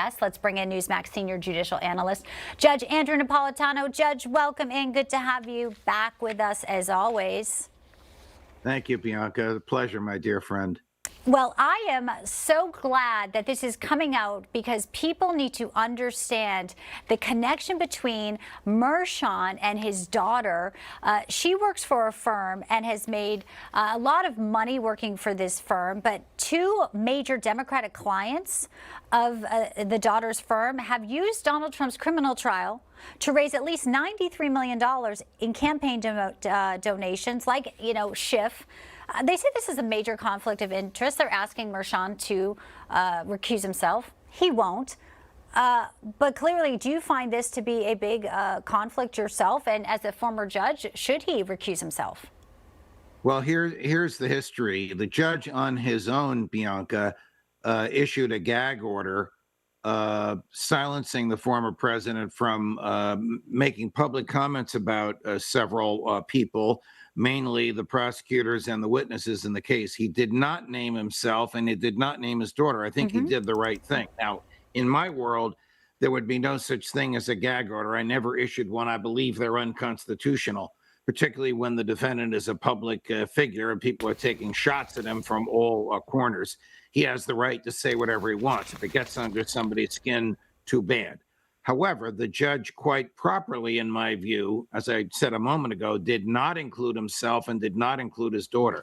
guest. Let's bring in Newsmax senior judicial analyst, Judge Andrew Napolitano. Judge, welcome in. Good to have you back with us as always. Thank you, Bianca. A pleasure, my dear friend. Well, I am so glad that this is coming out because people need to understand the connection between Mershon and his daughter. She works for a firm and has made a lot of money working for this firm, but two major Democratic clients of the daughter's firm have used Donald Trump's criminal trial to raise at least $93 million in campaign donations, like, Schiff. They say this is a major conflict of interest. They're asking Mershon to recuse himself. He won't. But clearly, do you find this to be a big conflict yourself? And as a former judge, should he recuse himself? Well, here's the history. The judge on his own, Bianca, issued a gag order silencing the former president from making public comments about several people, mainly the prosecutors and the witnesses in the case. He did not name himself, and he did not name his daughter. I think he did the right thing. Now, in my world, there would be no such thing as a gag order. I never issued one. I believe they're unconstitutional, particularly when the defendant is a public figure and people are taking shots at him from all corners. He has the right to say whatever he wants. If it gets under somebody's skin, too bad. However, the judge, quite properly, in my view, as I said a moment ago, did not include himself and did not include his daughter.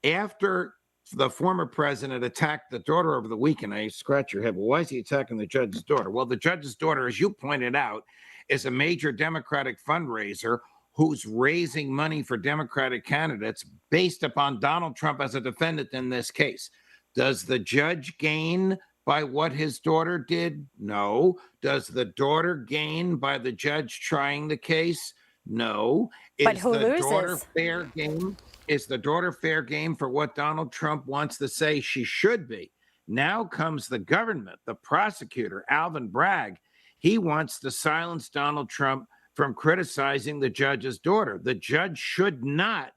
After the former president attacked the daughter over the weekend, I scratch your head. Well, why is he attacking the judge's daughter? Well, the judge's daughter, as you pointed out, is a major Democratic fundraiser who's raising money for Democratic candidates based upon Donald Trump as a defendant in this case. Does the judge gain by what his daughter did? No. Does the daughter gain by the judge trying the case? No. But who loses? Daughter fair game? Is the daughter fair game for what Donald Trump wants to say she should be? Now comes the government, the prosecutor, Alvin Bragg. He wants to silence Donald Trump from criticizing the judge's daughter. The judge should not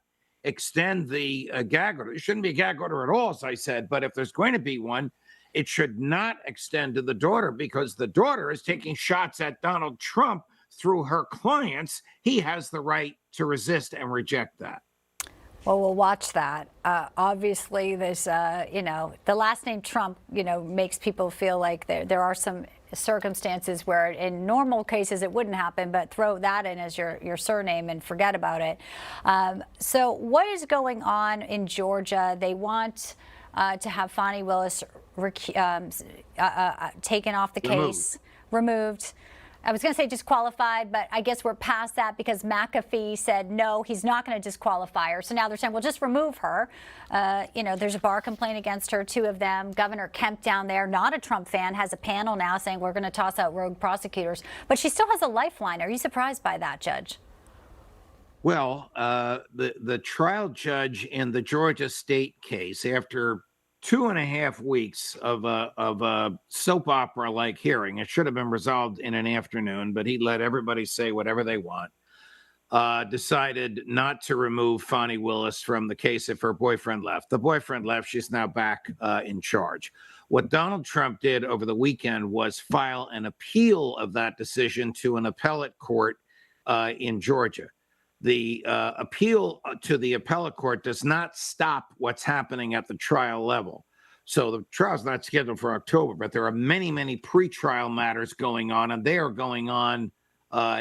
extend the gag order. It shouldn't be a gag order at all, as I said, but if there's going to be one, it should not extend to the daughter because the daughter is taking shots at Donald Trump through her clients. He has the right to resist and reject that. Well, we'll watch that. Obviously, there's, the last name Trump, makes people feel like there are some circumstances where in normal cases it wouldn't happen, but throw that in as your surname and forget about it. So what is going on in Georgia? They want to have Fani Willis taken off the case, removed. I was going to say disqualified, but I guess we're past that because McAfee said no, he's not going to disqualify her. So now they're saying, well, just remove her. There's a bar complaint against her, two of them. Governor Kemp down there, not a Trump fan, has a panel now saying we're going to toss out rogue prosecutors. But she still has a lifeline. Are you surprised by that, Judge? Well, the trial judge in the Georgia state case, after 2.5 weeks of a soap opera-like hearing. It should have been resolved in an afternoon, but he let everybody say whatever they want. Decided not to remove Fani Willis from the case if her boyfriend left. The boyfriend left. She's now back in charge. What Donald Trump did over the weekend was file an appeal of that decision to an appellate court in Georgia. The appeal to the appellate court does not stop what's happening at the trial level. So the trial's not scheduled for October, but there are many, many pretrial matters going on, and they are going on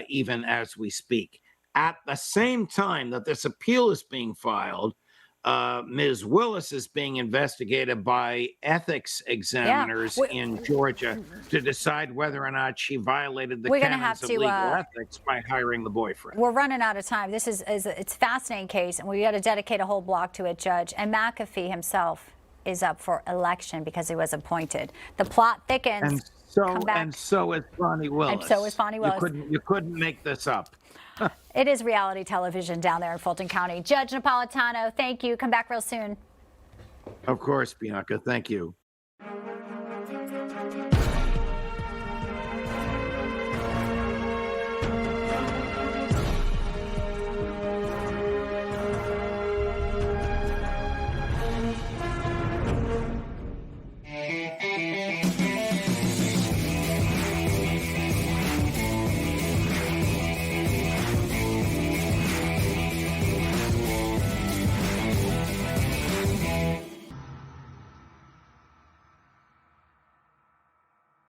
even as we speak. At the same time that this appeal is being filed, Ms. Willis is being investigated by ethics examiners in Georgia to decide whether or not she violated the canons of legal ethics by hiring the boyfriend. We're running out of time. This is it's a fascinating case, and we got to dedicate a whole block to it, Judge. And McAfee himself is up for election because he was appointed. The plot thickens. And so is Fani Willis. And so is Fani Willis. You couldn't make this up. It is reality television down there in Fulton County. Judge Napolitano, thank you. Come back real soon. Of course, Bianca. Thank you.